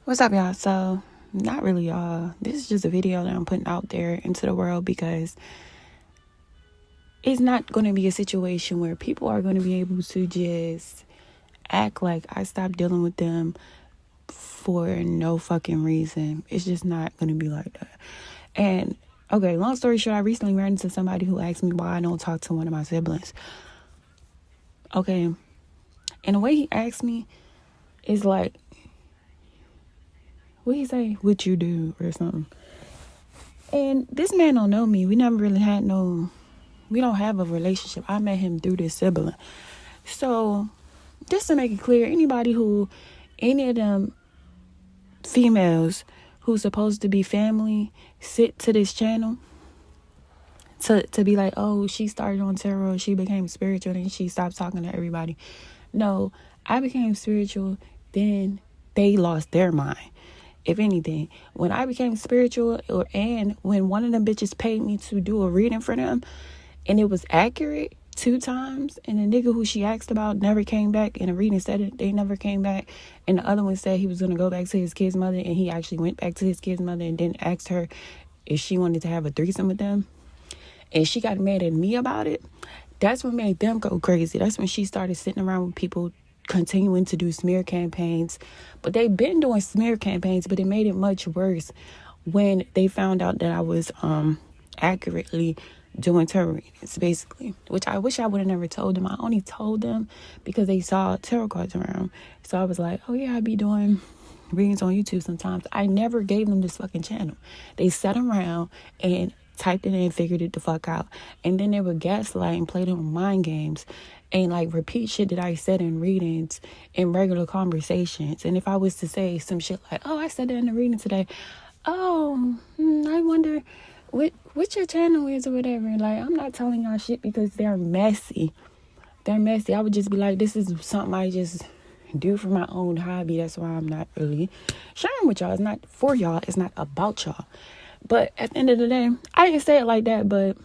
What's up, y'all? So, not really, y'all. This is just a video that I'm putting out there into the world because it's not going to be a situation where people are going to be able to just act like I stopped dealing with them for no fucking reason. It's just not going to be like that. And, okay, long story short, I recently ran into somebody who asked me why I don't talk to one of my siblings. Okay, and the way he asked me is like, what he say? What you do or something. And this man don't know me. We never really had we don't have a relationship. I met him through this sibling. So, just to make it clear, any of them females who's supposed to be family sit to this channel to be like, oh, she started on tarot, she became spiritual, and she stopped talking to everybody. No, I became spiritual, then they lost their mind. If anything, when I became spiritual, and when one of them bitches paid me to do a reading for them, and it was accurate 2 times, and the nigga who she asked about never came back, and the reading said it, they never came back, and the other one said he was going to go back to his kid's mother, and he actually went back to his kid's mother and then asked her if she wanted to have a threesome with them, and she got mad at me about it. That's what made them go crazy. That's when she started sitting around with people continuing to do smear campaigns. But they've been doing smear campaigns, but it made it much worse when they found out that I was accurately doing tarot readings, basically, which I wish I would have never told them. I only told them because they saw tarot cards around. So I was like, oh yeah, I be doing readings on YouTube sometimes. I never gave them this fucking channel. They sat around and typed it in, figured it the fuck out, and then they would gaslight and play them mind games and like repeat shit that I said in readings in regular conversations. And if I was to say some shit like, oh, I said that in the reading today, oh, I wonder what your channel is or whatever. Like, I'm not telling y'all shit because they're messy. I would just be like, this is something I just do for my own hobby. That's why I'm not really sharing with y'all. It's not for y'all. It's not about y'all. But at the end of the day, I didn't say it like that, but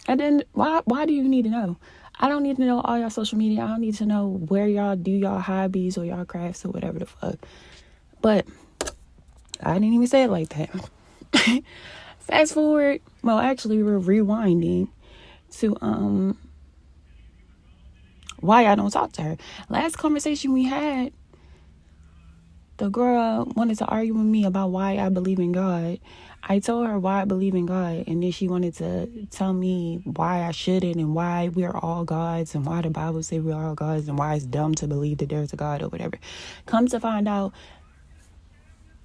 and then why do you need to know? I don't need to know all y'all social media. I don't need to know where y'all do y'all hobbies or y'all crafts or whatever the fuck. But I didn't even say it like that. Fast forward, well, actually we're rewinding to why I don't talk to her. Last conversation we had, the girl wanted to argue with me about why I believe in God. I told her why I believe in God, and then she wanted to tell me why I shouldn't, and why we're all gods, and why the Bible says we're all gods, and why it's dumb to believe that there's a God or whatever. Come to find out,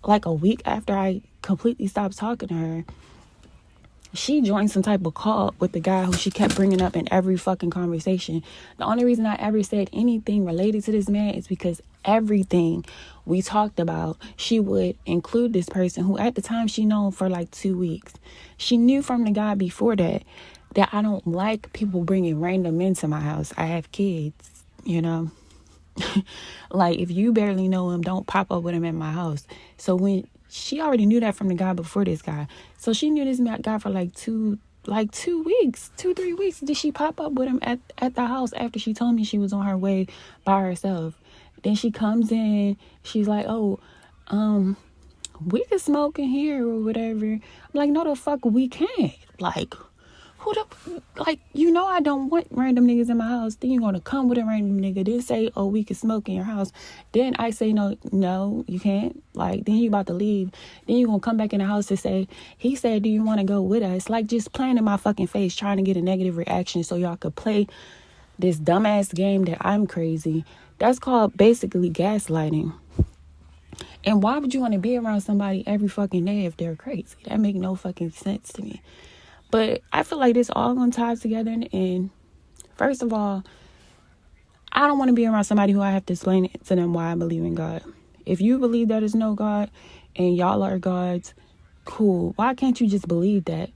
like a week after I completely stopped talking to her, she joined some type of cult with the guy who she kept bringing up in every fucking conversation. The only reason I ever said anything related to this man is because everything we talked about, she would include this person who at the time she known for like 2 weeks. She knew from the guy before that I don't like people bringing random men to my house. I have kids, you know. Like, if you barely know him, don't pop up with him at my house. So when she already knew that from the guy before this guy, so she knew this guy for like 2 weeks, 3 weeks. Did she pop up with him at the house after she told me she was on her way by herself? Then she comes in, she's like, oh, we can smoke in here or whatever. I'm like, no, the fuck we can't. Like, I don't want random niggas in my house. Then you're gonna come with a random nigga, then say, oh, we can smoke in your house. Then I say, no, you can't. Like, then you about to leave. Then you gonna come back in the house to say, he said, do you want to go with us? Like, just playing in my fucking face, trying to get a negative reaction so y'all could play this dumbass game that I'm crazy. That's called basically gaslighting. And why would you want to be around somebody every fucking day if they're crazy? That make no fucking sense to me. But I feel like this all gonna tie together. And first of all, I don't want to be around somebody who I have to explain it to them why I believe in God. If you believe there is no God and y'all are gods, cool. Why can't you just believe that?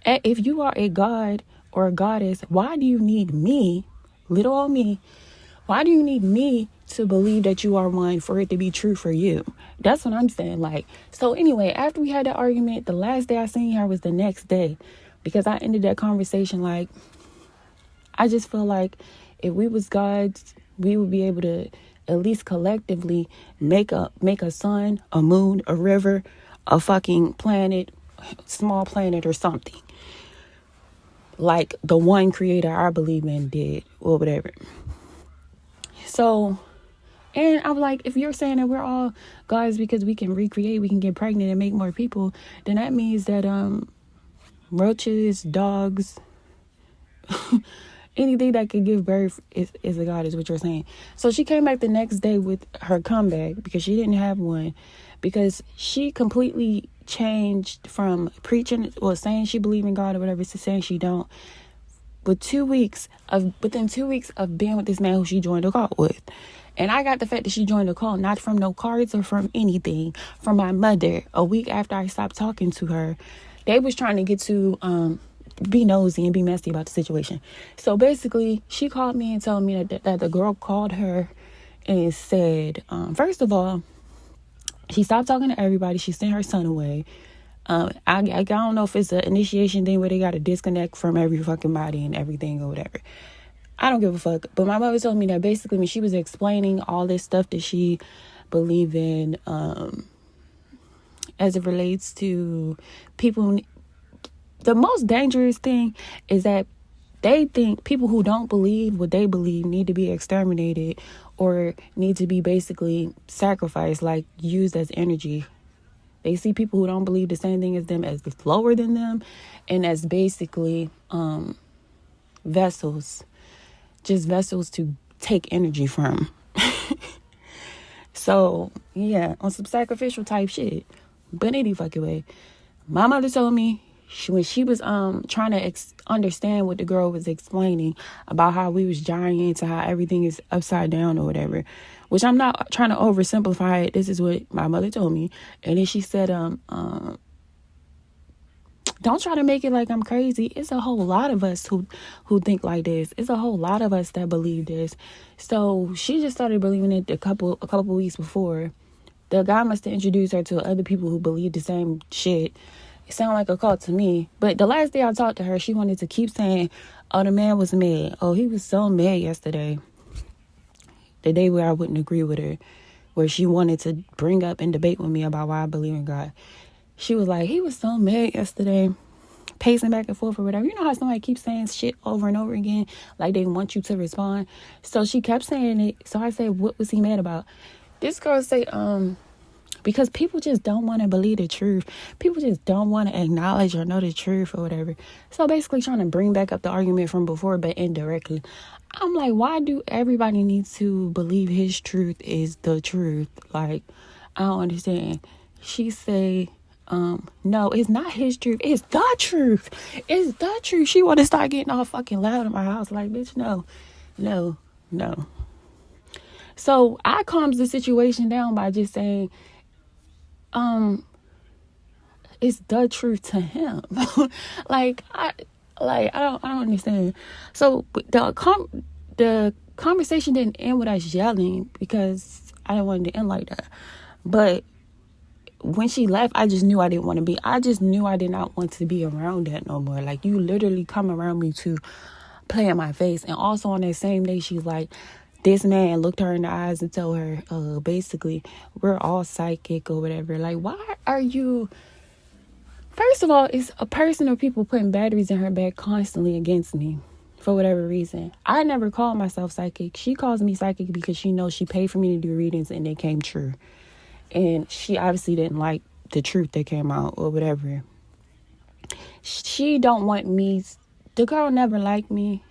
If you are a god or a goddess, why do you need me, little old me? Why do you need me to believe that you are one for it to be true for you? That's what I'm saying. Like, so anyway, after we had that argument, the last day I seen her was the next day. Because I ended that conversation like, I just feel like if we was gods, we would be able to at least collectively make a sun, a moon, a river, a fucking planet, small planet or something. Like the one creator I believe in did, or whatever. So, and I'm like, if you're saying that we're all gods because we can recreate, we can get pregnant and make more people, then that means that roaches, dogs, anything that could give birth is a god, is what you're saying. So she came back the next day with her comeback because she didn't have one, because she completely changed from preaching, well, saying she believed in God or whatever, to saying she don't. Within 2 weeks of being with this man who she joined a cult with. And I got the fact that she joined a cult not from no cards or from anything, from my mother. A week after I stopped talking to her, they was trying to get to be nosy and be messy about the situation. So basically, she called me and told me that the girl called her and said, first of all, she stopped talking to everybody. She sent her son away. I don't know if it's an initiation thing where they got to disconnect from every fucking body and everything or whatever. I don't give a fuck. But my mother told me that basically when she was explaining all this stuff that she believed in, as it relates to people, the most dangerous thing is that they think people who don't believe what they believe need to be exterminated or need to be basically sacrificed, like used as energy. They see people who don't believe the same thing as them as lower than them and as basically vessels. Just vessels to take energy from. So, yeah, on some sacrificial type shit. But any fucking way. My mother told me when she was trying to understand what the girl was explaining about how we was giants and how everything is upside down or whatever, which I'm not trying to oversimplify it. This is what my mother told me. And then she said, don't try to make it like I'm crazy. It's a whole lot of us who think like this. It's a whole lot of us that believe this. So she just started believing it a couple weeks before. The guy must have introduced her to other people who believe the same shit. It sounded like a cult to me. But the last day I talked to her, she wanted to keep saying, oh, the man was mad. Oh, he was so mad yesterday. The day where I wouldn't agree with her, where she wanted to bring up and debate with me about why I believe in God. She was like, he was so mad yesterday, pacing back and forth or whatever. You know how somebody keeps saying shit over and over again, like they want you to respond. So she kept saying it. So I said, what was he mad about? This girl say, because people just don't want to believe the truth. People just don't want to acknowledge or know the truth or whatever. So basically trying to bring back up the argument from before, but indirectly. I'm like, why do everybody need to believe his truth is the truth? Like, I don't understand. She say, no, it's not his truth. It's the truth. It's the truth. She want to start getting all fucking loud in my house. Like, bitch, no. So I calms the situation down by just saying, it's the truth to him. I don't understand. So the conversation didn't end with us yelling because I didn't want it to end like that. But when she left, I just knew I didn't want to be. I just knew I did not want to be around that no more. Like, you literally come around me to play in my face. And also on that same day, she's like, this man looked her in the eyes and told her, basically, we're all psychic or whatever. Like, why are you... First of all, it's a person or people putting batteries in her back constantly against me for whatever reason. I never call myself psychic. She calls me psychic because she knows she paid for me to do readings and they came true. And she obviously didn't like the truth that came out or whatever. She don't want me... The girl never liked me.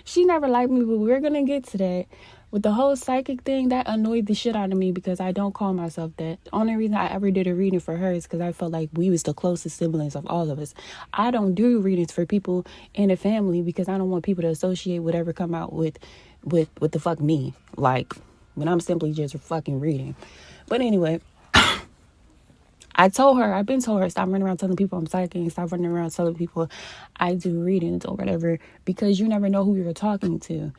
She never liked me, but we're going to get to that. With the whole psychic thing, that annoyed the shit out of me because I don't call myself that. The only reason I ever did a reading for her is because I felt like we was the closest siblings of all of us. I don't do readings for people in the family because I don't want people to associate whatever come out with the fuck me. Like, when I'm simply just fucking reading. But anyway... I've been told her, stop running around telling people I'm psychic and stop running around telling people I do readings or whatever, because you never know who you're talking to.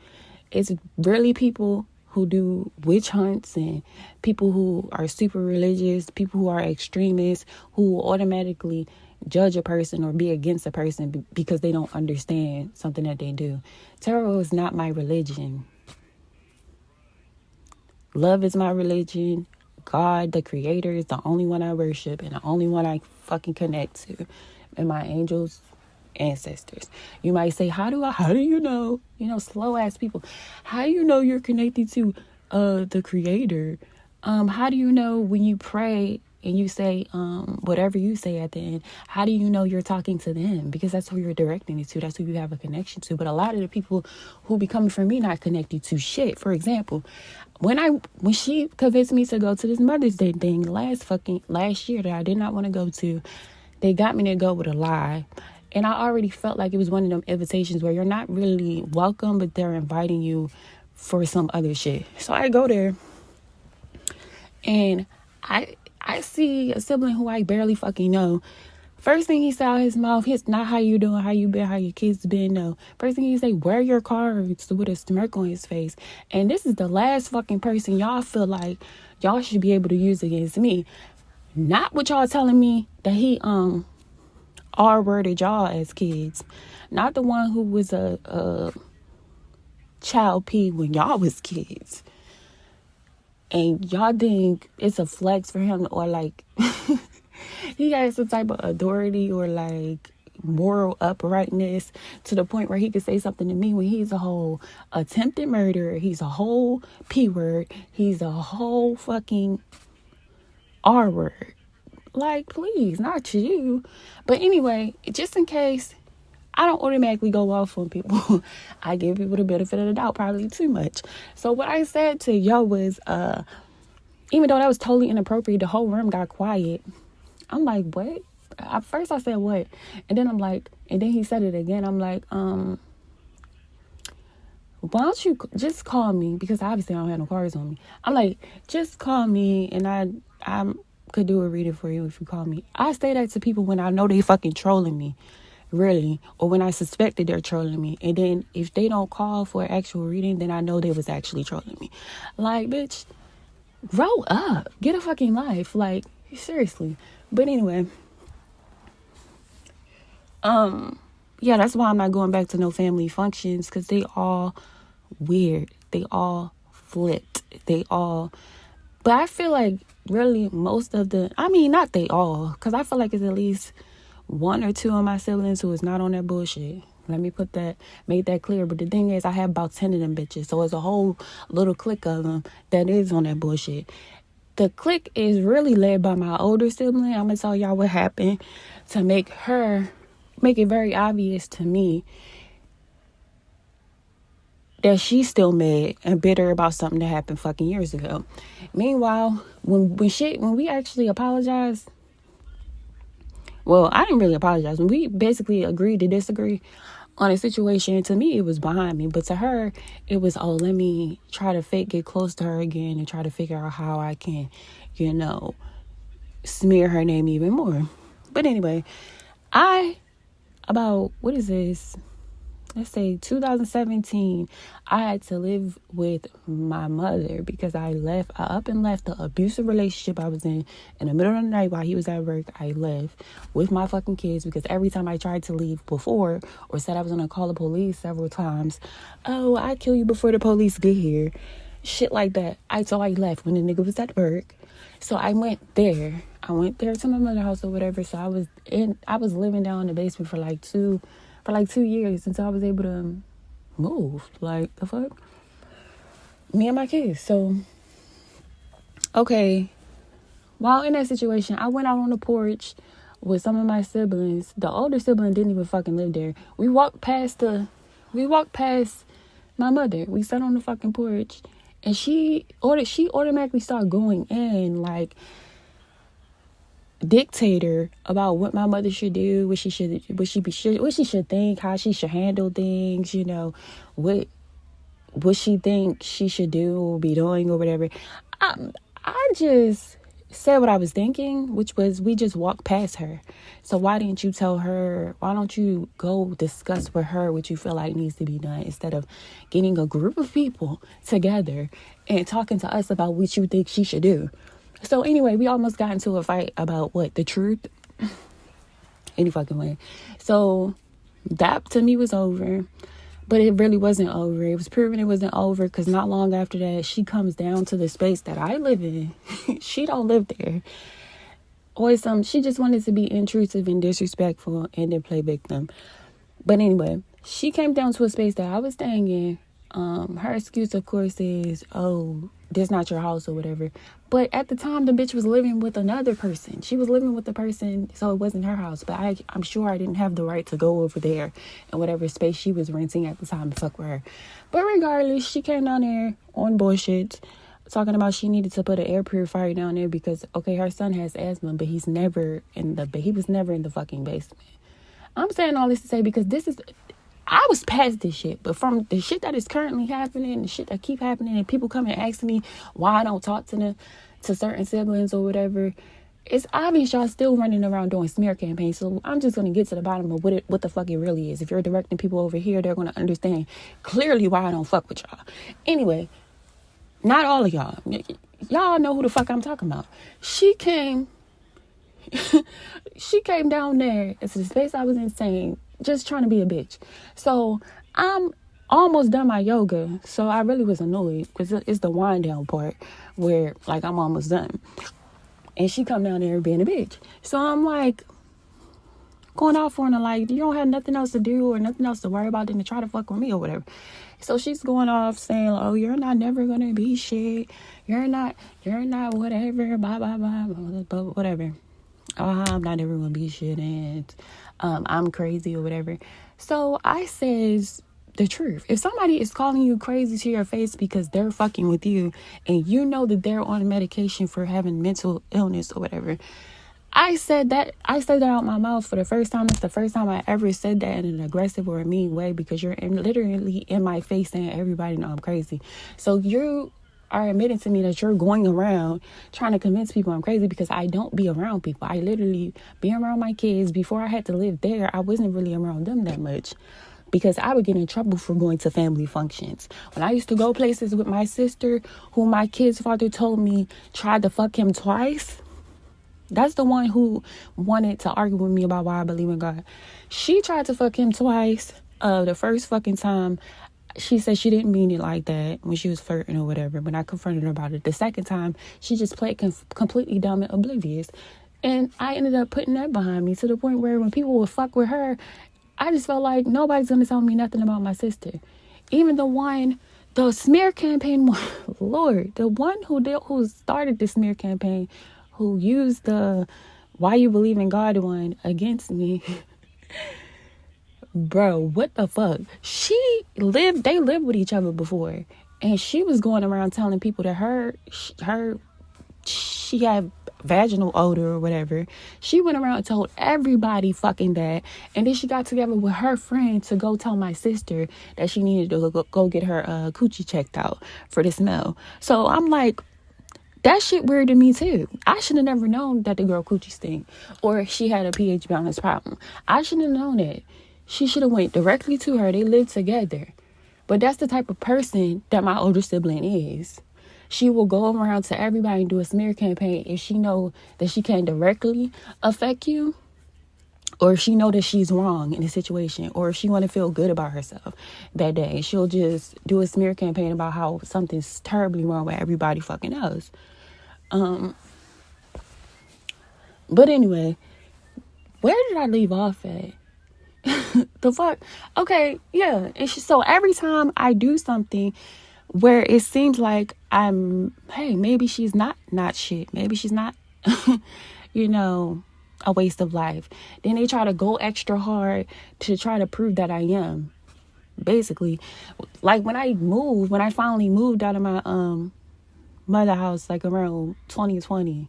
It's really people who do witch hunts and people who are super religious, people who are extremists, who will automatically judge a person or be against a person because they don't understand something that they do. Tarot is not my religion. Love is my religion. God, the creator, is the only one I worship and the only one I fucking connect to. And my angels, ancestors. You might say, how do you know? Slow ass people. How do you know you're connected to the creator? How do you know when you pray and you say whatever you say at the end, how do you know you're talking to them? Because that's who you're directing it to. That's who you have a connection to. But a lot of the people who be coming from me not connected to shit. For example, when she convinced me to go to this Mother's Day thing last year that I did not want to go to, they got me to go with a lie. And I already felt like it was one of them invitations where you're not really welcome, but they're inviting you for some other shit. So I go there and I see a sibling who I barely fucking know. First thing he said out his mouth, it's not how you doing, how you been, how your kids been, no. First thing he say, wear your cards, with a smirk on his face. And this is the last fucking person y'all feel like y'all should be able to use against me. Not what y'all telling me that he R-worded y'all as kids. Not the one who was a child P when y'all was kids. And y'all think it's a flex for him, or like he has some type of authority or like moral uprightness to the point where he could say something to me when he's a whole attempted murderer, he's a whole P word, he's a whole fucking R word. Like, please, not you. But anyway, just in case, I don't automatically go off on people. I give people the benefit of the doubt, probably too much. So what I said to yo was, even though that was totally inappropriate, the whole room got quiet. I'm like, what? At first I said, what? And then I'm like, and then he said it again. I'm like, why don't you just call me? Because obviously I don't have no cards on me. I'm like, just call me and I could do a reading for you if you call me. I say that to people when I know they fucking trolling me. Really, or when I suspect that they're trolling me, and then if they don't call for an actual reading, then I know they was actually trolling me. Like, bitch, grow up, get a fucking life, like, seriously. But anyway, yeah, that's why I'm not going back to no family functions, because they all weird, they all flipped, but I feel like really most of not they all, because I feel like it's at least one or two of my siblings who is not on that bullshit. Let me make that clear. But the thing is, I have about 10 of them bitches. So it's a whole little clique of them that is on that bullshit. The clique is really led by my older sibling. I'm going to tell y'all what happened to make it very obvious to me that she's still mad and bitter about something that happened fucking years ago. Meanwhile, when we actually apologized, well, I didn't really apologize. When we basically agreed to disagree on a situation, to me, it was behind me. But to her, it was, oh, let me try to get close to her again and try to figure out how I can, smear her name even more. But anyway, what is this? Let's say 2017, I had to live with my mother because I up and left the abusive relationship I was in the middle of the night while he was at work. I left with my fucking kids because every time I tried to leave before or said I was going to call the police several times, oh, I kill you before the police get here. Shit like that. So I left when the nigga was at work. So I went there. To my mother's house or whatever. So I was living down in the basement for like 2 years until I was able to move. Like, the fuck? Me and my kids. So, okay. While in that situation, I went out on the porch with some of my siblings. The older sibling didn't even fucking live there. We walked past my mother. We sat on the fucking porch. And she automatically started going in like dictator about what my mother should do, what she should think, how she should handle things, what she think she should do or be doing or whatever. I just said what I was thinking, which was we just walked past her. So why didn't you tell her? Why don't you go discuss with her what you feel like needs to be done instead of getting a group of people together and talking to us about what you think she should do? So anyway, we almost got into a fight about the truth? Any fucking way. So that to me was over. But it really wasn't over. It was proven it wasn't over because not long after that, she comes down to the space that I live in. She don't live there. Or she just wanted to be intrusive and disrespectful and then play victim. But anyway, she came down to a space that I was staying in. Her excuse, of course, is, oh, this not your house or whatever. But at the time, the bitch was living with another person. She was living with the person, so it wasn't her house. But I'm sure I didn't have the right to go over there in whatever space she was renting at the time to fuck with her. But regardless, she came down there on bullshit, talking about she needed to put an air purifier down there because, okay, her son has asthma, but he was never in the fucking basement. I'm saying all this to say because I was past this shit, but from the shit that is currently happening, the shit that keep happening, and people come and ask me why I don't talk to certain siblings or whatever, it's obvious y'all still running around doing smear campaigns. So I'm just gonna get to the bottom of what the fuck it really is. If you're directing people over here, they're gonna understand clearly why I don't fuck with y'all. Anyway, not all of y'all. Y'all know who the fuck I'm talking about. She came down there. It's the space I was in, saying, just trying to be a bitch. So I'm almost done my yoga. So I really was annoyed because it's the wind down part where like I'm almost done. And she come down there being a bitch. So I'm like going off on her like, you don't have nothing else to do or nothing else to worry about than to try to fuck with me or whatever. So she's going off saying, oh, you're not never gonna be shit. You're not whatever, blah, blah, blah, blah, whatever. I'm not ever gonna be shit and I'm crazy or whatever. So I says the truth. If somebody is calling you crazy to your face because they're fucking with you and you know that they're on medication for having mental illness or whatever, I said that out my mouth for the first time. It's the first time I ever said that in an aggressive or a mean way because you're literally in my face saying everybody know I'm crazy. So you are admitting to me that you're going around trying to convince people I'm crazy because I don't be around people. I literally be around my kids. Before I had to live there, I wasn't really around them that much because I would get in trouble for going to family functions. When I used to go places with my sister, who my kid's father told me tried to fuck him twice, that's the one who wanted to argue with me about why I believe in God. She tried to fuck him twice. The first fucking time, she said she didn't mean it like that when she was flirting or whatever. When I confronted her about it, the second time, she just played completely dumb and oblivious. And I ended up putting that behind me to the point where when people would fuck with her, I just felt like nobody's going to tell me nothing about my sister. Even the smear campaign, Lord, the one who started the smear campaign, who used the why you believe in God one against me. Bro, what the fuck? They lived with each other before. And she was going around telling people that she had vaginal odor or whatever. She went around and told everybody fucking that. And then she got together with her friend to go tell my sister that she needed to go get her coochie checked out for the smell. So I'm like, that shit weird to me too. I should have never known that the girl coochie stink or she had a pH balance problem. I shouldn't have known that. She should have went directly to her. They lived together. But that's the type of person that my older sibling is. She will go around to everybody and do a smear campaign if she know that she can't directly affect you, or if she know that she's wrong in a situation, or if she want to feel good about herself that day. She'll just do a smear campaign about how something's terribly wrong with everybody fucking else. But anyway, where did I leave off at? The fuck? Okay, yeah. So every time I do something where it seems like hey, maybe she's not shit. Maybe she's not, a waste of life. Then they try to go extra hard to try to prove that I am. Basically, like when I finally moved out of my mother house, like around 2020.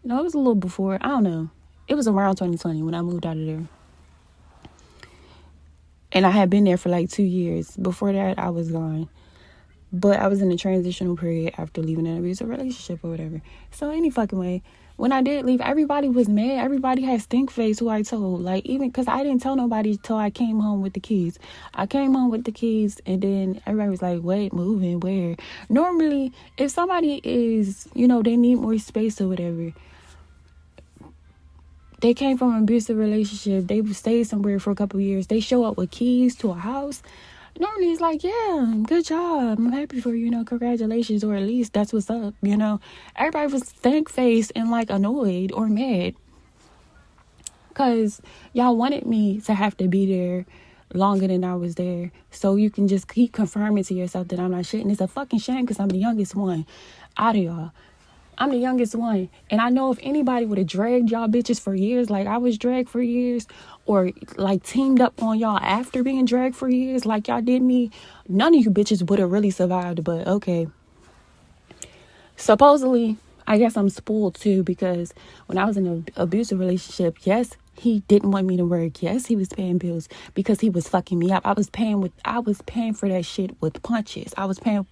No, it was a little before. I don't know. It was around 2020 when I moved out of there. And I had been there for like 2 years. Before that, I was gone. But I was in a transitional period after leaving an abusive relationship or whatever. So any fucking way, when I did leave, everybody was mad. Everybody had stink face who I told. Like, even because I didn't tell nobody till I came home with the keys. I came home with the keys and then everybody was like, wait, moving, where? Normally, if somebody is, they need more space or whatever, They came from an abusive relationship. They stayed somewhere for a couple of years. They show up with keys to a house. Normally it's like, yeah, good job. I'm happy for you, congratulations, or at least that's what's up, Everybody was stank-faced and like annoyed or mad. Because y'all wanted me to have to be there longer than I was there. So you can just keep confirming to yourself that I'm not shit. And it's a fucking shame because I'm the youngest one out of y'all. I'm the youngest one. And I know if anybody would have dragged y'all bitches for years, like I was dragged for years, or like teamed up on y'all after being dragged for years, like y'all did me, none of you bitches would have really survived. But okay. Supposedly, I guess I'm spoiled too, because when I was in an abusive relationship, yes, he didn't want me to work. Yes, he was paying bills because he was fucking me up. I was paying for that shit with punches. I was paying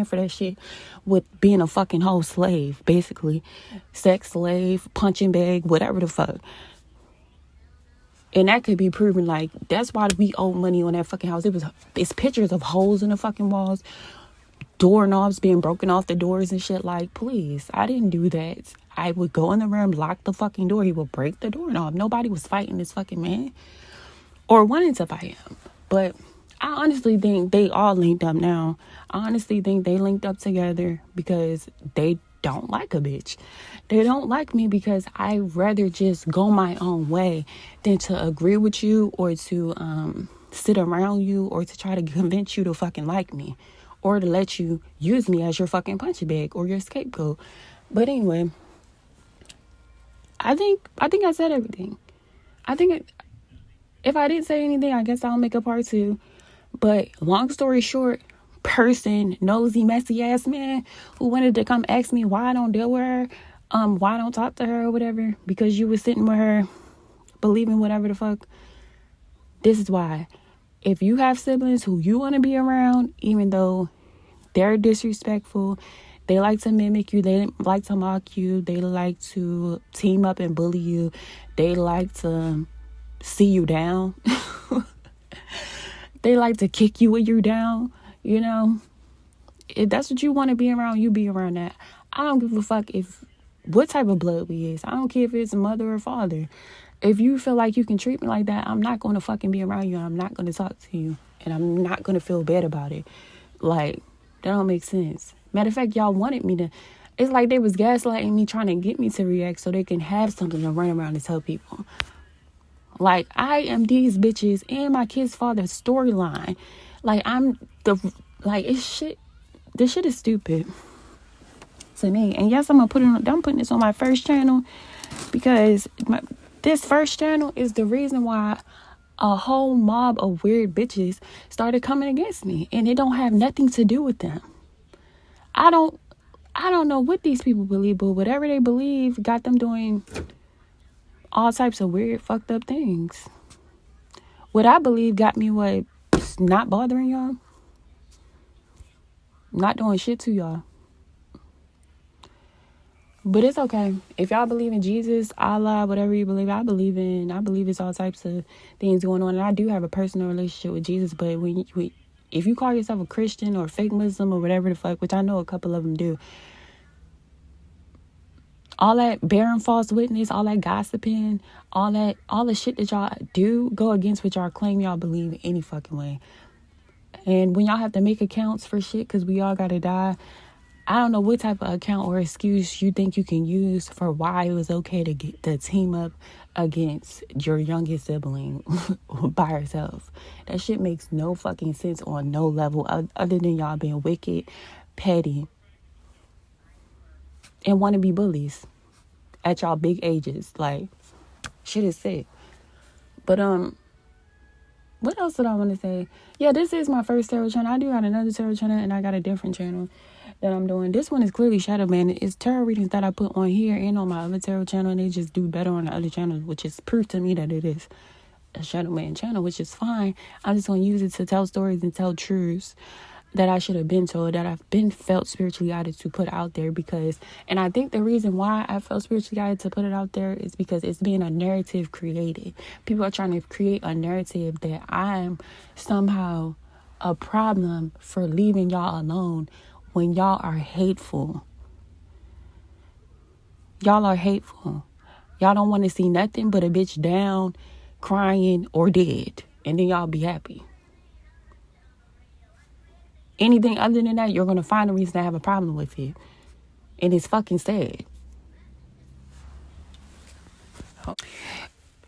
for that shit with being a fucking whole slave, basically. Sex slave, punching bag, whatever the fuck. And that could be proven. Like, that's why we owe money on that fucking house. It's pictures of holes in the fucking walls, doorknobs being broken off the doors and shit. Like, please, I didn't do that. I would go in the room, lock the fucking door. He would break the doorknob. Nobody was fighting this fucking man or wanting to fight him. But I honestly think they all linked up now. I honestly think they linked up together because they don't like a bitch. They don't like me because I'd rather just go my own way than to agree with you or to sit around you or to try to convince you to fucking like me or to let you use me as your fucking punching bag or your scapegoat. But anyway, I think I said everything. If I didn't say anything, I guess I'll make a part 2. But long story short, nosy, messy ass man who wanted to come ask me why I don't deal with her, why I don't talk to her or whatever, because you was sitting with her, believing whatever the fuck. This is why. If you have siblings who you want to be around, even though they're disrespectful, they like to mimic you, they like to mock you, they like to team up and bully you, they like to see you down, they like to kick you when you're down, if that's what you want to be around, you be around that. I don't give a fuck what type of blood we is. I don't care if it's mother or father. If you feel like you can treat me like that, I'm not going to fucking be around you. I'm not going to talk to you, and I'm not going to feel bad about it. Like, that don't make sense. Matter of fact, y'all wanted me to. It's like they was gaslighting me, trying to get me to react so they can have something to run around and tell people. Like, I am these bitches and my kid's father's storyline. Like, it's shit. This shit is stupid to me. And yes, I'm putting this on my first channel because this first channel is the reason why a whole mob of weird bitches started coming against me, and it don't have nothing to do with them. I don't know what these people believe, but whatever they believe got them doing all types of weird, fucked up things. What I believe got me not bothering y'all, not doing shit to y'all. But it's okay. If y'all believe in Jesus, Allah, whatever you believe, I believe it's all types of things going on. And I do have a personal relationship with Jesus. But if you call yourself a Christian or a fake Muslim or whatever the fuck, which I know a couple of them do, all that bearing false witness, all that gossiping, all the shit that y'all do go against what y'all claim y'all believe in any fucking way. And when y'all have to make accounts for shit because we all gotta die, I don't know what type of account or excuse you think you can use for why it was okay to team up against your youngest sibling by herself. That shit makes no fucking sense on no level other than y'all being wicked, petty, and want to be bullies at y'all big ages. Like, shit is sick. But what else did I want to say? Yeah, this is my first tarot channel. I do got another tarot channel, and I got a different channel that I'm doing. This one is clearly shadow ban. It's tarot readings that I put on here and on my other tarot channel, and they just do better on the other channel, which is proof to me that it is a shadow man channel, which is fine. I'm just going to use it to tell stories and tell truths that I should have been told, that I've been felt spiritually guided to put out there, and I think the reason why I felt spiritually guided to put it out there is because it's being a narrative created. People are trying to create a narrative that I'm somehow a problem for leaving y'all alone when y'all are hateful. Y'all are hateful. Y'all don't want to see nothing but a bitch down, crying, or dead. And then y'all be happy. Anything other than that, you're going to find a reason to have a problem with it. And it's fucking sad.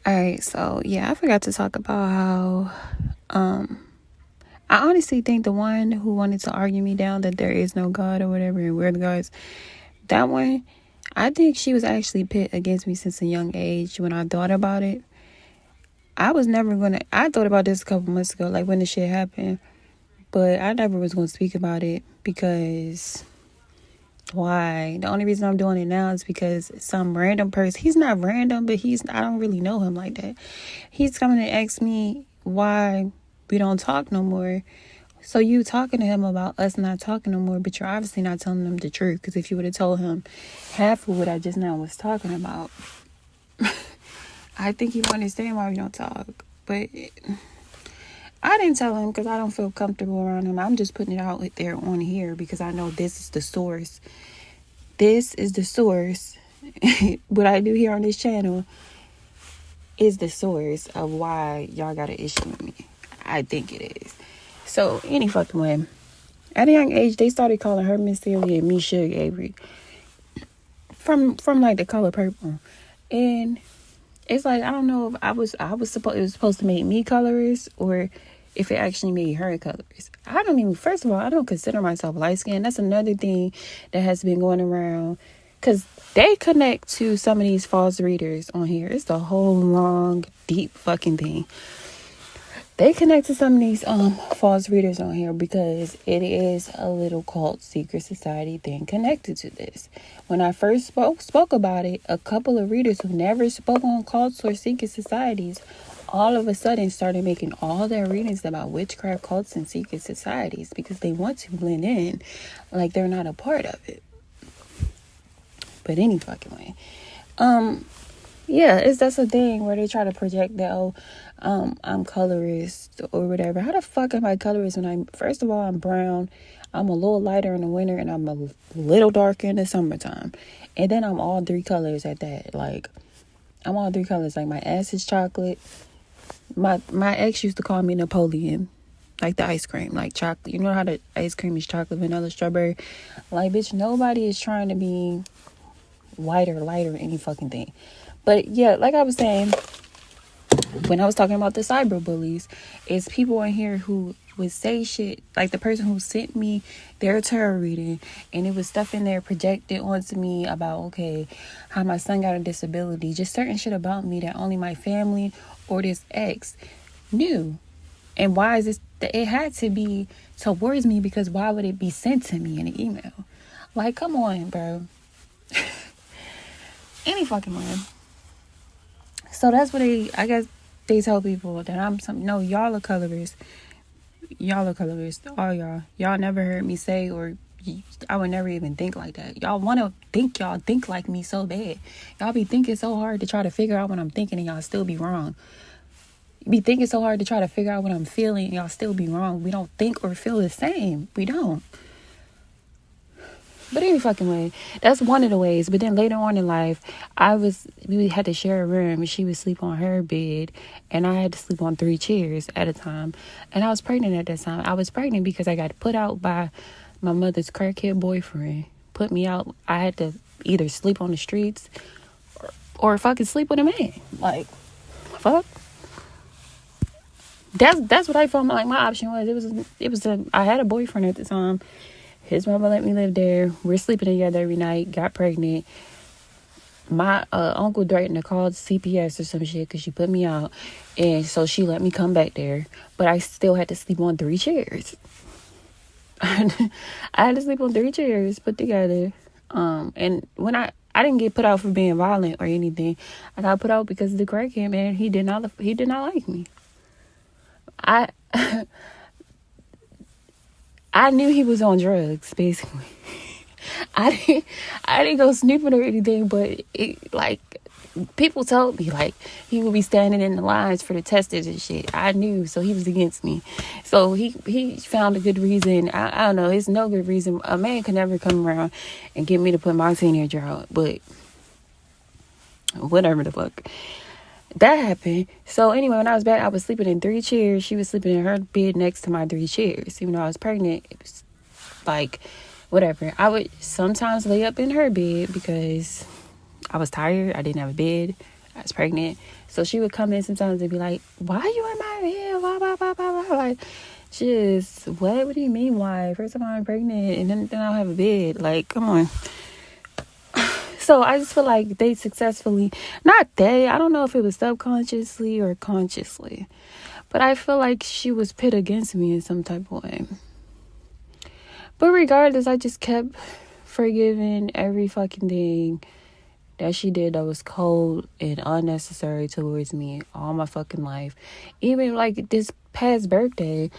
Alright, so yeah, I forgot to talk about how I honestly think the one who wanted to argue me down that there is no God or whatever and we're the gods, that one, I think she was actually pit against me since a young age. When I thought about it, I thought about this a couple months ago, like when the shit happened, but I never was going to speak about it because why? The only reason I'm doing it now is because some random person, he's not random, but I don't really know him like that. He's coming to ask me why we don't talk no more. So you talking to him about us not talking no more, but you're obviously not telling him the truth. Because if you would have told him half of what I just now was talking about, I think he would understand why we don't talk. But I didn't tell him because I don't feel comfortable around him. I'm just putting it out there on here because I know this is the source. This is the source. What I do here on this channel is the source of why y'all got an issue with me. I think it is. So, any fucking way. At a young age, they started calling her Miss Celia and me Suge Avery. From like the color purple. And it's like, I don't know if it was supposed to make me colorist or if it actually made her colorist. First of all, I don't consider myself light skinned. That's another thing that has been going around. Because they connect to some of these false readers on here. It's a whole long, deep fucking thing. They connect to some of these false readers on here because it is a little cult secret society thing connected to this. When I first spoke about it, a couple of readers who never spoke on cults or secret societies all of a sudden started making all their readings about witchcraft, cults, and secret societies because they want to blend in like they're not a part of it. But any fucking way. Yeah, that's a thing where they try to project that, I'm colorist or whatever. How the fuck am I colorist when first of all, I'm brown, I'm a little lighter in the winter, and I'm a little darker in the summertime. And then I'm all three colors at that. Like, I'm all three colors. Like, my ass is chocolate. My ex used to call me Napoleon. Like the ice cream, like chocolate. You know how the ice cream is chocolate, vanilla, strawberry? Like, bitch, nobody is trying to be white or lighter or any fucking thing. But yeah, like I was saying, when I was talking about the cyber bullies, it's people in here who would say shit, like the person who sent me their tarot reading, and it was stuff in there projected onto me about, okay, how my son got a disability, just certain shit about me that only my family or this ex knew. And why is this? It had to be towards me because why would it be sent to me in an email? Like, come on, bro. Any fucking way. So that's what I guess they tell people that I'm something. No, y'all are colorists. Y'all are colorists. All y'all. Y'all never heard me say, or I would never even think like that. Y'all want to think y'all think like me so bad. Y'all be thinking so hard to try to figure out what I'm thinking and y'all still be wrong. You be thinking so hard to try to figure out what I'm feeling and y'all still be wrong. We don't think or feel the same. We don't. But any fucking way, that's one of the ways. But then later on in life, we had to share a room and she would sleep on her bed and I had to sleep on 3 chairs at a time. And I was pregnant at that time. I was pregnant because I got put out by my mother's crackhead boyfriend. Put me out. I had to either sleep on the streets or fucking sleep with a man. Like, fuck. That's what I felt like my option was. I had a boyfriend at the time. His mama let me live there. We're sleeping together every night. Got pregnant. My uncle threatened to call CPS or some shit because she put me out. And so she let me come back there. But I still had to sleep on 3 chairs. I had to sleep on 3 chairs put together. And when I didn't get put out for being violent or anything. I got put out because of the crackhead man. He did not like me. I knew he was on drugs, basically. I didn't go snooping or anything, but people told me, like, he would be standing in the lines for the testers and shit. I knew, so he was against me. So he found a good reason. I don't know, it's no good reason. A man could never come around and get me to put my teenager out, but Whatever the fuck. That happened. So anyway, when I was back, I was sleeping in 3 chairs. She was sleeping in her bed next to my 3 chairs. Even though I was pregnant, it was like, whatever. I would sometimes lay up in her bed because I was tired. I didn't have a bed. I was pregnant. So she would come in sometimes and be like, why are you in my bed? Blah, blah, blah, blah, blah. Like, just, what do you mean why? First of all, I'm pregnant and then I don't have a bed. Like, come on. So I just feel like they successfully, I don't know if it was subconsciously or consciously, but I feel like she was pit against me in some type of way. But regardless, I just kept forgiving every fucking thing that she did that was cold and unnecessary towards me all my fucking life. Even like this past birthday,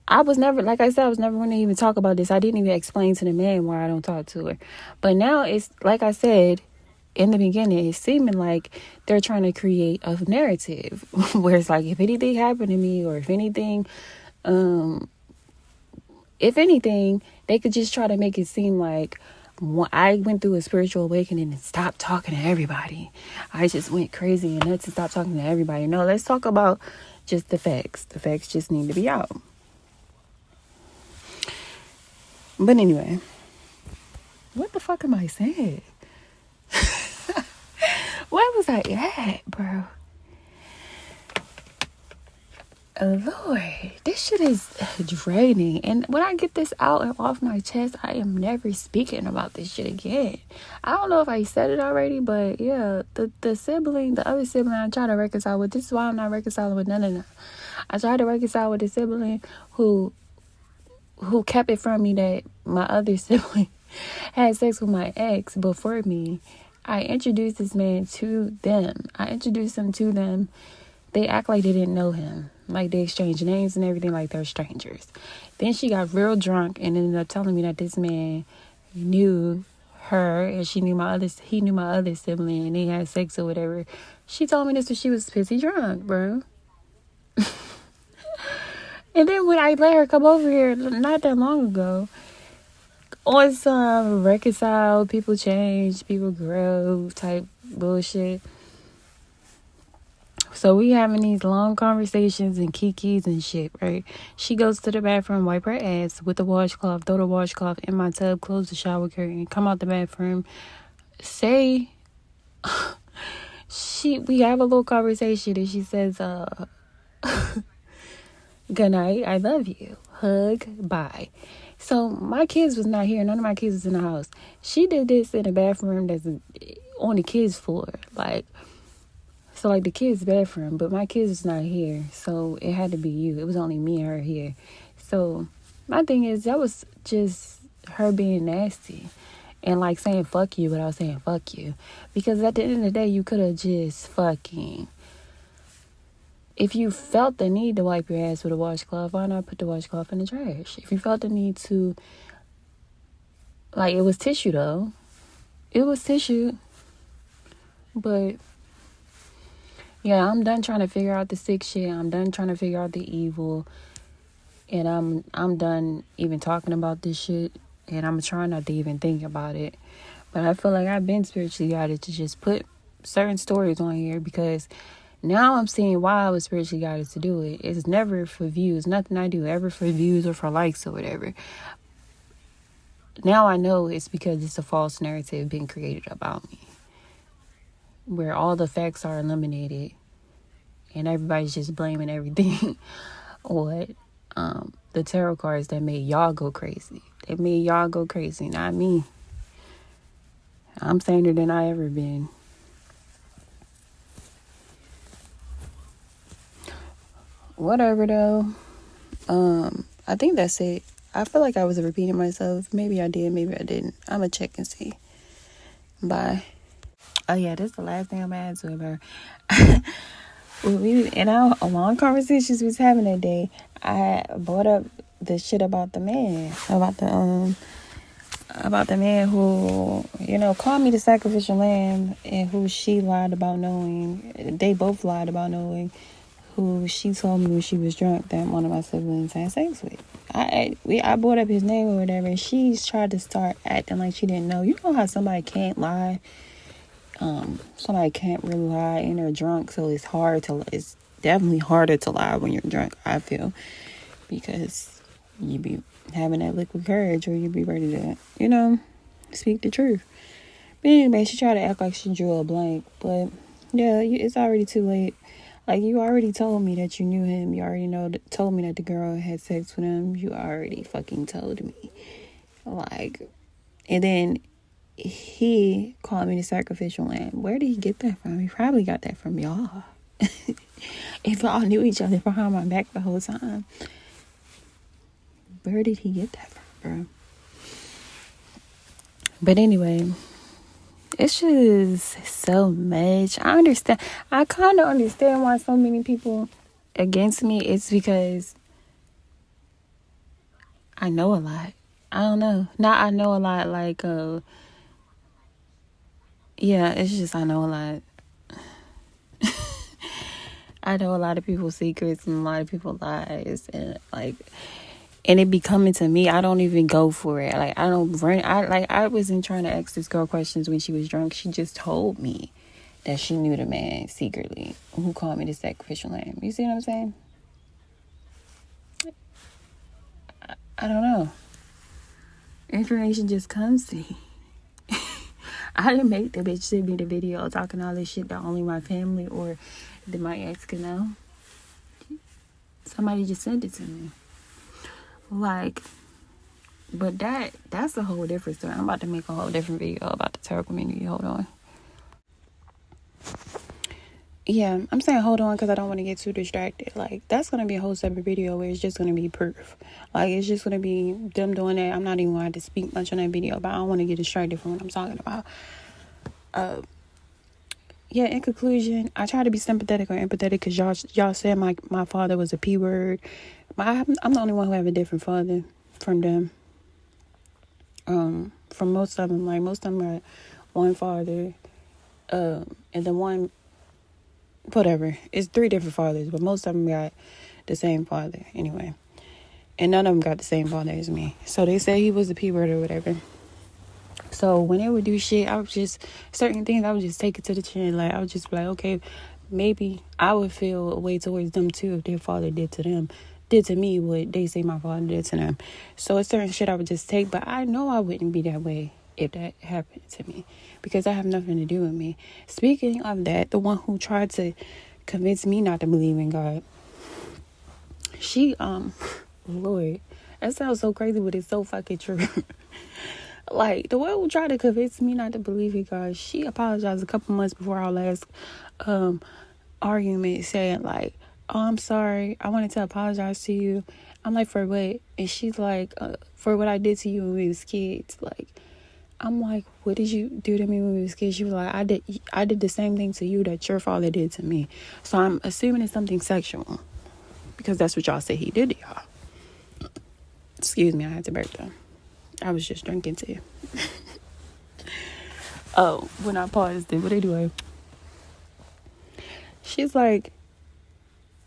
I was never, like I said, I was never going to even talk about this. I didn't even explain to the man why I don't talk to her. But now it's, like I said, in the beginning, it's seeming like they're trying to create a narrative where it's like, if anything happened to me or if anything, they could just try to make it seem like I went through a spiritual awakening and stopped talking to everybody. I just went crazy and nuts and stopped talking to everybody. No, let's talk about just the facts. The facts just need to be out. But anyway, what the fuck am I saying? Where was I at, bro? Oh, Lord, this shit is draining. And when I get this out and off my chest, I am never speaking about this shit again. I don't know if I said it already, but yeah, the other sibling I try to reconcile with. This is why I'm not reconciling with none of them. I tried to reconcile with the sibling who kept it from me that my other sibling had sex with my ex before me. I introduced this man to them. They act like they didn't know him. Like they exchanged names and everything like they're strangers. Then she got real drunk and ended up telling me that this man knew her and he knew my other sibling and they had sex or whatever. She told me this when she was pissy drunk, bro. And then when I let her come over here not that long ago, on some reconcile, people change, people grow type bullshit. So we having these long conversations and kikis and shit, right? She goes to the bathroom, wipe her ass with the washcloth, throw the washcloth in my tub, close the shower curtain, come out the bathroom, say, we have a little conversation and she says, good night, I love you, hug, bye. So my kids was not here. None of my kids was in the house. She did this in a bathroom that's on the kids' floor. Like the kids' bathroom. But my kids was not here. So it had to be you. It was only me and her here. So my thing is, that was just her being nasty. And like saying fuck you without saying fuck you. Because at the end of the day, you could have just fucking... If you felt the need to wipe your ass with a washcloth, why not put the washcloth in the trash? If you felt the need to, like, it was tissue though. It was tissue. But, yeah, I'm done trying to figure out the sick shit. I'm done trying to figure out the evil. And I'm done even talking about this shit. And I'm trying not to even think about it. But I feel like I've been spiritually guided to just put certain stories on here because... Now I'm seeing why I was spiritually guided to do it. It's never for views. Nothing I do ever for views or for likes or whatever. Now I know it's because it's a false narrative being created about me. Where all the facts are eliminated. And everybody's just blaming everything on the tarot cards that made y'all go crazy. They made y'all go crazy, not me. I'm saner than I ever been. Whatever though. I think that's it. I feel like I was repeating myself. Maybe I did, maybe I didn't. I'm gonna check and see. Bye. Oh yeah, this is the last thing I'm gonna add to her. In our long conversations we was having that day, I brought up the shit about the man. About the man who, called me the sacrificial lamb and who she lied about knowing. They both lied about knowing who she told me when she was drunk that one of my siblings had sex with. I brought up his name or whatever, and she's tried to start acting like she didn't know. You know how somebody can't lie somebody can't really lie and they're drunk, so it's definitely harder to lie when you're drunk, I feel, because you be having that liquid courage, or you be ready to, speak the truth. But anyway, she tried to act like she drew a blank, but yeah, it's already too late. Like, you already told me that you knew him. You already told me that the girl had sex with him. You already fucking told me. Like, and then he called me the sacrificial lamb. Where did he get that from? He probably got that from y'all. If y'all knew each other behind my back the whole time. Where did he get that from, bro? But anyway, it's just so much. I kind of understand why so many people against me. It's because I know a lot. I don't know. Not I know a lot, like, yeah, it's just I know a lot. I know a lot of people's secrets and a lot of people's lies, and and it be coming to me. I don't even go for it. Like, I don't run. I wasn't trying to ask this girl questions when she was drunk. She just told me that she knew the man secretly who called me the sacrificial lamb. You see what I'm saying? I don't know. Information just comes to me. I didn't make the bitch send me the video talking all this shit that only my family or that my ex could know. Somebody just sent it to me. Like, but that's a whole different story. I'm about to make a whole different video about the tarot community. Hold on. Yeah, I'm saying hold on because I don't want to get too distracted. Like, that's going to be a whole separate video where it's just going to be proof. Like, it's just going to be them doing that. I'm not even going to have to speak much on that video, but I don't want to get distracted from what I'm talking about. Yeah, in conclusion, I try to be sympathetic or empathetic because y'all said my father was a P word. I'm the only one who have a different father from them. From most of them, like, most of them got one father, and then one, whatever. It's 3 different fathers, but most of them got the same father anyway. And none of them got the same father as me. So they say he was a P word or whatever. So when they would do shit, certain things, I would just take it to the chin. Like, I would just be like, okay, maybe I would feel a way towards them too if their father did to me what they say my father did to them. So it's certain shit I would just take, but I know I wouldn't be that way if that happened to me, because that have nothing to do with me. Speaking of that, the one who tried to convince me not to believe in God, she, Lord, that sounds so crazy, but it's so fucking true. Like, the one who tried to convince me not to believe in God, she apologized a couple months before our last argument, saying like, oh, I'm sorry, I wanted to apologize to you. I'm like, for what? And she's like, for what I did to you when we was kids. Like, I'm like, what did you do to me when we was kids? She was like, I did the same thing to you that your father did to me. So I'm assuming it's something sexual, because that's what y'all say he did to y'all. Excuse me, I had to burp though. I was just drinking too. Oh, when I paused it, but anyway, she's like,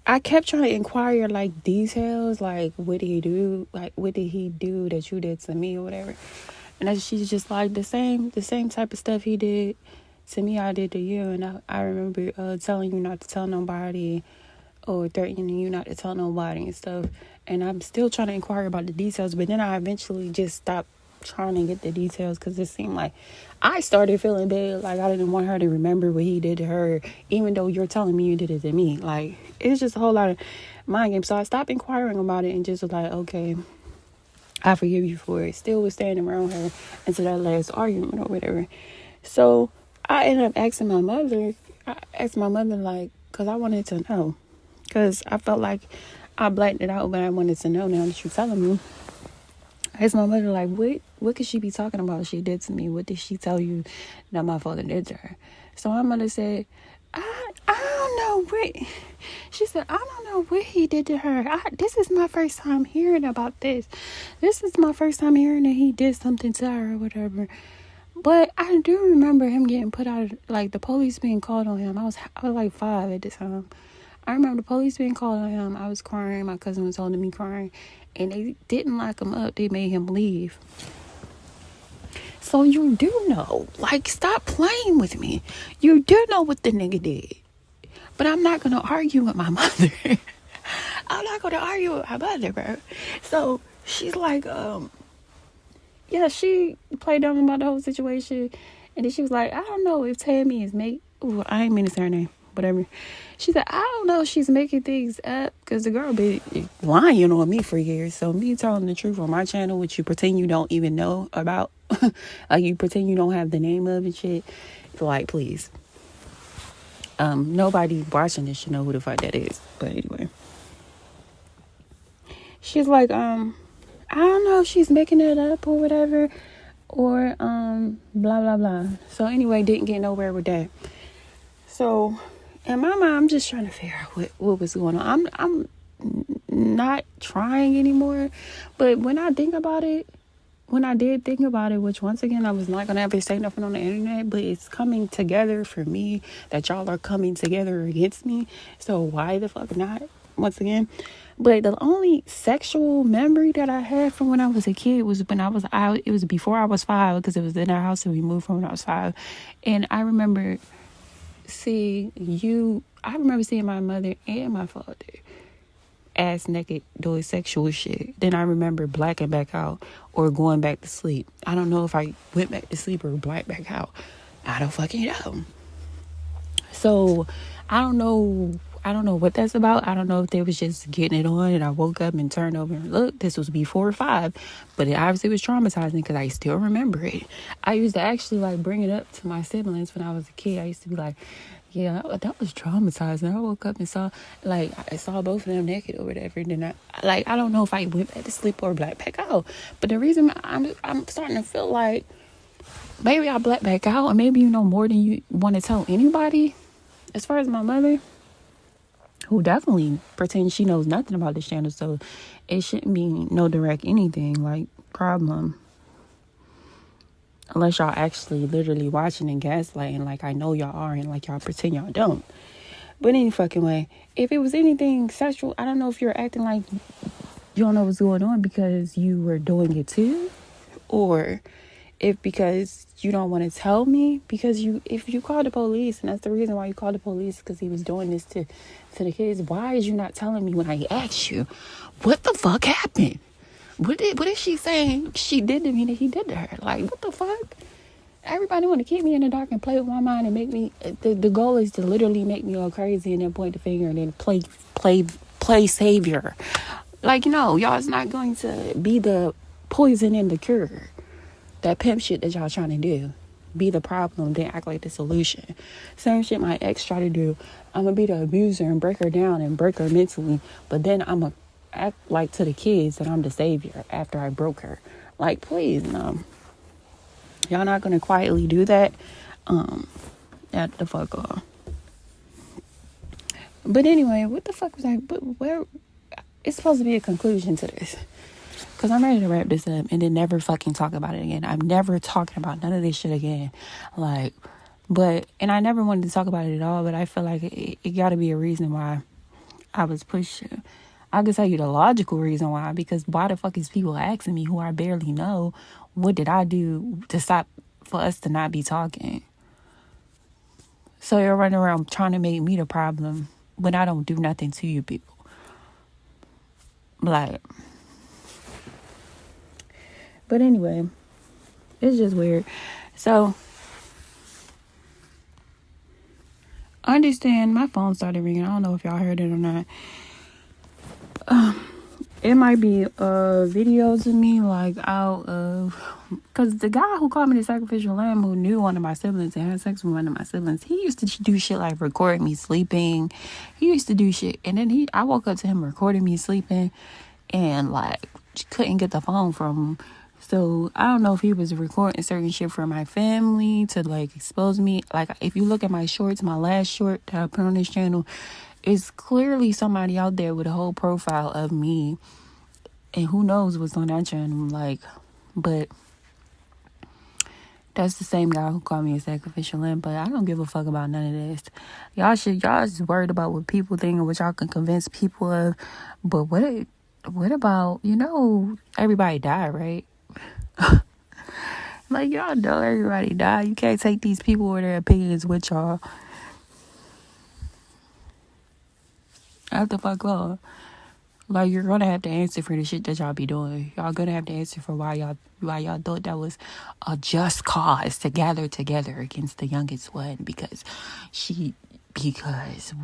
I kept trying to inquire like details, like what did he do? Like, what did he do that you did to me or whatever? And then she's just like, the same type of stuff he did to me, I did to you. And I remember telling you not to tell nobody, or threatening you not to tell nobody and stuff. And I'm still trying to inquire about the details, but then I eventually just stopped trying to get the details because it seemed like I started feeling bad. Like, I didn't want her to remember what he did to her, even though you're telling me you did it to me. Like, it's just a whole lot of mind games. So I stopped inquiring about it and just was like, okay, I forgive you for it. Still was standing around her until that last argument or whatever. So I ended up asking my mother. Like, because I wanted to know. Because I felt like I blacked it out, but I wanted to know now that you're telling me. I asked my mother, like, what could she be talking about she did to me? What did she tell you that my father did to her? So my mother said, I don't know what. She said, I don't know what he did to her. This is my first time hearing about this. This is my first time hearing that he did something to her or whatever. But I do remember him getting put out, like, the police being called on him. I was like 5 at the time. I remember the police being called on him. I was crying. My cousin was holding me crying. And they didn't lock him up. They made him leave. So you do know. Like, stop playing with me. You do know what the nigga did. But I'm not going to argue with my mother. I'm not going to argue with my mother, bro. So she's like, yeah, she played dumb about the whole situation. And then she was like, I don't know if Tammy is ooh, I ain't mean to say her name. Whatever. She said, I don't know if she's making things up because the girl been lying on me for years. So me telling the truth on my channel, which you pretend you don't even know about, like you pretend you don't have the name of and shit. Like, please. Nobody watching this should know who the fuck that is. But anyway. She's like, I don't know if she's making it up or whatever. Or blah blah blah. So anyway, didn't get nowhere with that. So in my mind, I'm just trying to figure out what was going on. I'm not trying anymore. But when I think about it, when I did think about it, which once again, I was not going to ever say nothing on the internet, but it's coming together for me that y'all are coming together against me. So why the fuck not? Once again. But the only sexual memory that I had from when I was a kid was when I was out. It was before I was 5 because it was in our house and we moved from when I was 5. And I remember seeing my mother and my father ass naked doing sexual shit. Then I remember blacking back out or going back to sleep. I don't know if I went back to sleep or blacked back out. I don't fucking know. So I don't know what that's about. I don't know if they was just getting it on and I woke up and turned over and looked. This was before 5, but it obviously was traumatizing because I still remember it. I used to actually like bring it up to my siblings when I was a kid. I used to be like, yeah, that was traumatizing. I woke up and saw both of them naked or whatever. And then I don't know if I went back to sleep or blacked back out. But the reason I'm starting to feel like maybe I blacked back out, or maybe you know more than you want to tell anybody. As far as my mother, who definitely pretends she knows nothing about this channel, so it shouldn't be no direct anything like problem. Unless y'all actually literally watching and gaslighting like I know y'all are and like y'all pretend y'all don't. But any fucking way, if it was anything sexual, I don't know if you're acting like you don't know what's going on because you were doing it too, or if because you don't want to tell me, because if you call the police, and that's the reason why you called the police, because he was doing this to the kids, why is you not telling me when I asked you what the fuck happened? What is she saying she did to me that he did to her? Like, what the fuck? Everybody want to keep me in the dark and play with my mind and make me, the goal is to literally make me go crazy and then point the finger and then play savior. Like, no, y'all's not going to be the poison and the cure. That pimp shit that y'all trying to do. Be the problem, then act like the solution. Same shit my ex tried to do. I'm gonna be the abuser and break her down and break her mentally, but then I'm gonna act like to the kids that I'm the savior after I broke her. Like, please, no. Y'all not gonna quietly do that. At the fuck off. But anyway, what the fuck was I? Where? It's supposed to be a conclusion to this. Because I'm ready to wrap this up and then never fucking talk about it again. I'm never talking about none of this shit again. And I never wanted to talk about it at all, but I feel like it got to be a reason why I was pushed. I can tell you the logical reason why, because why the fuck is people asking me who I barely know, what did I do to stop for us to not be talking? So you're running around trying to make me the problem when I don't do nothing to you people. Like... But anyway, it's just weird. So, understand, my phone started ringing. I don't know if y'all heard it or not. It might be videos of me, like, out of... Because the guy who called me the sacrificial lamb, who knew one of my siblings and had sex with one of my siblings, he used to do shit like record me sleeping. He used to do shit. And then I woke up to him recording me sleeping and, like, couldn't get the phone from him. So, I don't know if he was recording certain shit for my family to, like, expose me. Like, if you look at my shorts, my last short that I put on this channel, it's clearly somebody out there with a whole profile of me. And who knows what's on that channel, like, but that's the same guy who called me a sacrificial lamb. But I don't give a fuck about none of this. Y'all just worried about what people think and what y'all can convince people of. But what about, everybody died, right? Like, y'all know everybody die. You can't take these people or their opinions with y'all. What the fuck, love? Like, you're gonna have to answer for the shit that y'all be doing. Y'all gonna have to answer for why y'all thought that was a just cause to gather together against the youngest one because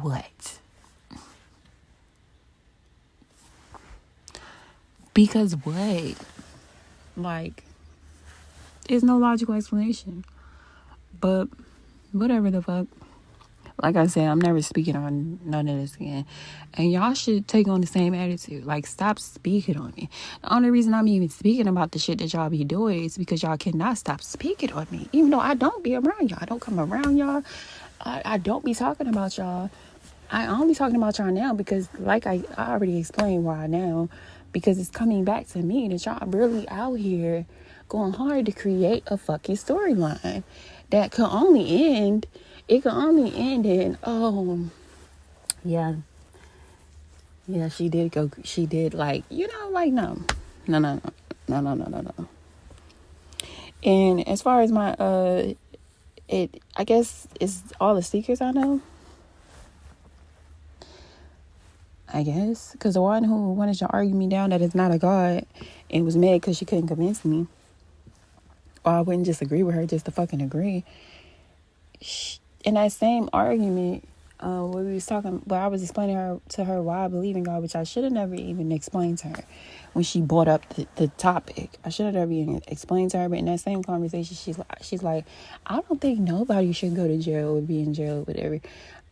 what? Because what? Like, there's no logical explanation. But whatever the fuck. Like I said, I'm never speaking on none of this again. And y'all should take on the same attitude. Like, stop speaking on me. The only reason I'm even speaking about the shit that y'all be doing is because y'all cannot stop speaking on me. Even though I don't be around y'all. I don't come around y'all. I don't be talking about y'all. I only talking about y'all now because, like I already explained why now. Because it's coming back to me that y'all really out here going hard to create a fucking storyline that could only end. It could only end in, yeah, she did go, she did, like, like, no. And as far as my, I guess it's all the secrets I know. I guess, because the one who wanted to argue me down that it's not a god and was mad because she couldn't convince me, or I wouldn't just agree with her just to fucking agree. In that same argument, where we was talking, where I was explaining to her why I believe in God, which I should have never even explained to her when she brought up the topic. I should have never even explained to her, but in that same conversation, she's like, I don't think nobody should go to jail or be in jail or whatever.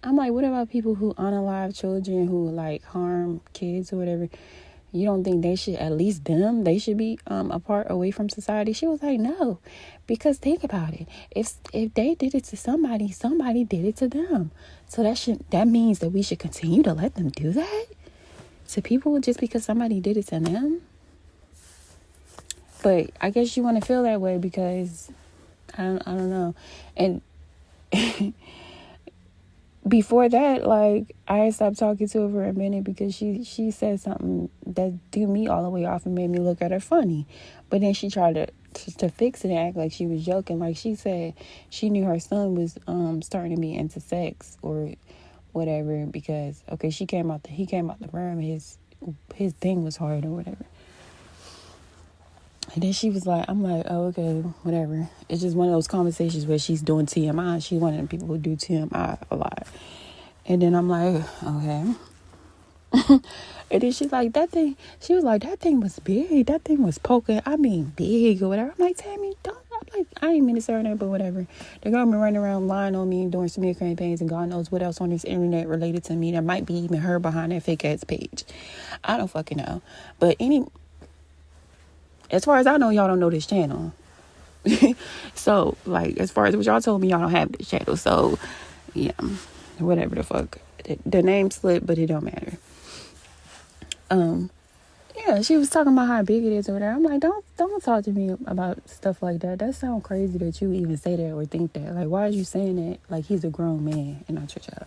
I'm like, what about people who unalive children, who like harm kids or whatever? You don't think they should, at least they should be apart, away from society? She was like, no, because think about it. If they did it to somebody did it to them. So that means that we should continue to let them do that to people just because somebody did it to them. But I guess you want to feel that way because I don't know. And before that, like, I had stopped talking to her for a minute because she said something that threw me all the way off and made me look at her funny. But then she tried to fix it and act like she was joking. Like, she said she knew her son was starting to be into sex or whatever because, okay, he came out the room, his thing was hard or whatever. And then she was like, I'm like, oh, okay, whatever. It's just one of those conversations where she's doing TMI. She's one of the people who do TMI a lot. And then I'm like, okay. And then she's like, she was like, that thing was big. That thing was poking. I mean, big or whatever. I'm like, Tammy, don't. I'm like, I ain't mean to say her, but whatever. They're going to be running around lying on me, doing smear campaigns, and God knows what else on this internet related to me. There might be even her behind that fake ass page. I don't fucking know. But as far as I know, y'all don't know this channel. So, like, as far as what y'all told me, y'all don't have this channel. So, yeah, whatever the fuck. The name slipped, but it don't matter. Yeah, she was talking about how big it is or whatever. I'm like, don't talk to me about stuff like that. That sounds crazy that you even say that or think that. Like, why are you saying that? Like, he's a grown man and not your child.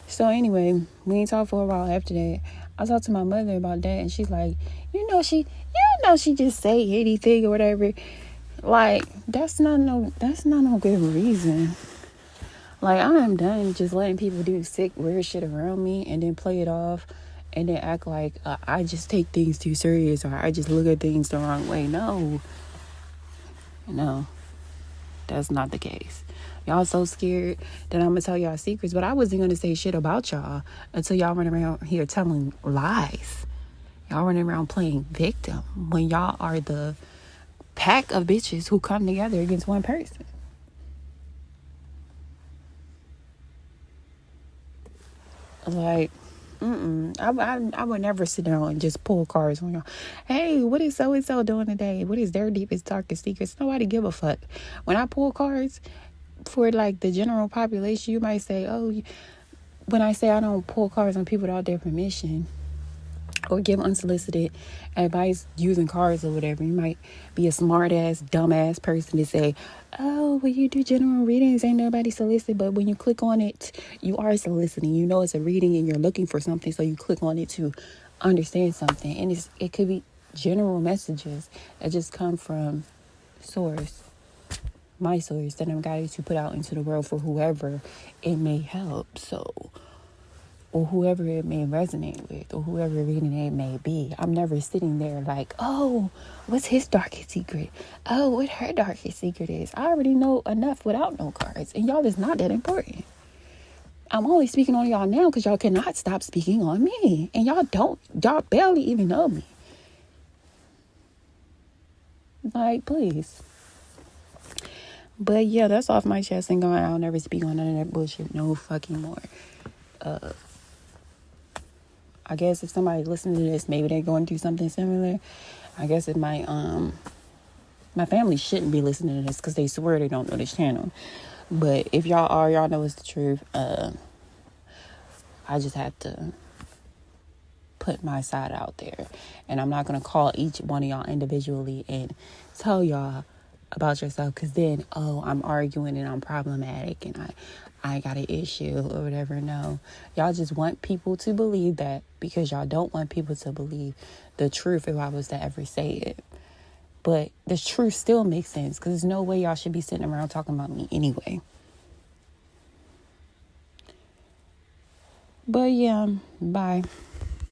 So anyway, we ain't talked for a while after that. I talked to my mother about that, and she's like, she just say anything or whatever. Like, that's not no good reason. Like, I am done just letting people do sick, weird shit around me and then play it off and then act like I just take things too serious or I just look at things the wrong way. No, that's not the case. Y'all so scared that I'm gonna tell y'all secrets, but I wasn't gonna say shit about y'all until y'all run around here telling lies. Y'all running around playing victim when y'all are the pack of bitches who come together against one person. Like, I would never sit down and just pull cards on y'all. Hey, what is so and so doing today? What is their deepest, darkest secrets? Nobody give a fuck. When I pull cards for like the general population, you might say, oh, when I say I don't pull cards on people without their permission or give unsolicited advice using cards or whatever, you might be a smart ass, dumb ass person to say, oh, when you do general readings, ain't nobody solicited. But when you click on it, you are soliciting. You know it's a reading and you're looking for something, so you click on it to understand something. And it could be general messages that just come from source. my stories that I'm guided to put out into the world for whoever it may help. So, or whoever it may resonate with, or whoever reading it may be. I'm never sitting there like, oh, what's his darkest secret? Oh, what her darkest secret is. I already know enough without no cards. And y'all is not that important. I'm only speaking on y'all now because y'all cannot stop speaking on me. And y'all barely even know me. Like, please. But yeah, that's off my chest and going. I'll never speak on none of that bullshit no fucking more. I guess if somebody listening to this, maybe they're going through something similar. I guess it might, my family shouldn't be listening to this because they swear they don't know this channel. But if y'all are, y'all know it's the truth. I just have to put my side out there. And I'm not going to call each one of y'all individually and tell y'all about yourself, because then, oh, I'm arguing and I'm problematic and I got an issue or whatever. No, y'all just want people to believe that because y'all don't want people to believe the truth if I was to ever say it. But the truth still makes sense, because there's no way y'all should be sitting around talking about me anyway. But yeah, bye.